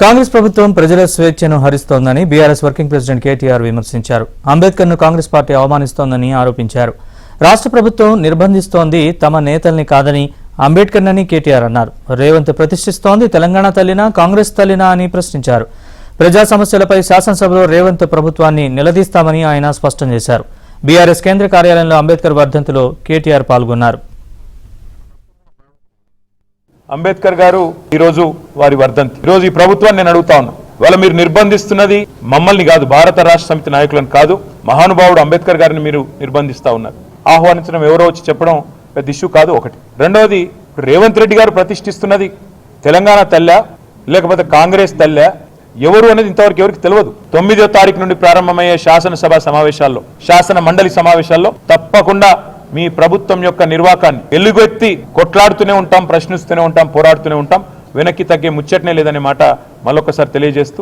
కాంగ్రెస్ ప్రభుత్వం ప్రజల స్వేచ్ఛను హరిస్తోందని బీఆర్ఎస్ వర్కింగ్ ప్రెసిడెంట్ కేటీఆర్ విమర్శించారు. అంబేద్కర్ను కాంగ్రెస్ పార్టీ అవమానిస్తోందని ఆరోపించారు. రాష్ట్ర ప్రభుత్వం నిర్బంధిస్తోంది తమ నేతల్ని కాదని అంబేద్కర్నని కేటీఆర్ అన్నారు. రేవంత్ ప్రతిష్ఠిస్తోంది తెలంగాణ తల్లినా కాంగ్రెస్ తల్లినా అని ప్రశ్నించారు. ప్రజా సమస్యలపై శాసనసభలో రేవంత్ ప్రభుత్వాన్ని నిలదీస్తామని ఆయన స్పష్టం చేశారు. బీఆర్ఎస్ కేంద్ర కార్యాలయంలో అంబేద్కర్ వర్ధంతిలో కేటీఆర్ పాల్గొన్నారు. అంబేద్కర్ గారు ఈరోజు వారి వర్ధంతి. ఈరోజు ఈ ప్రభుత్వాన్ని నేను అడుగుతా ఉన్నా, ఇవాళ మీరు నిర్బంధిస్తున్నది మమ్మల్ని కాదు, భారత రాష్ట్ర సమితి నాయకులను కాదు, మహానుభావుడు అంబేద్కర్ గారిని మీరు నిర్బంధిస్తా ఉన్నారు. ఆహ్వానించడం ఎవరో వచ్చి చెప్పడం పెద్ద ఇష్యూ కాదు. ఒకటి. రెండవది, రేవంత్ రెడ్డి గారు ప్రతిష్ఠిస్తున్నది తెలంగాణ తల్లా లేకపోతే కాంగ్రెస్ తల్లా ఎవరు అనేది ఇంతవరకు ఎవరికి తెలియదు. 9వ తారీఖు నుండి ప్రారంభమయ్యే శాసనసభ సమావేశాల్లో, శాసన మండలి సమావేశాల్లో తప్పకుండా మీ ప్రభుత్వం యొక్క నిర్వాకాన్ని ఎలుగెత్తి కొట్లాడుతూనే ఉంటాం, ప్రశ్నిస్తూనే ఉంటాం, పోరాడుతూనే ఉంటాం. వెనక్కి తగ్గే ముచ్చటనే లేదనే మాట మళ్ళొకసారి తెలియజేస్తూ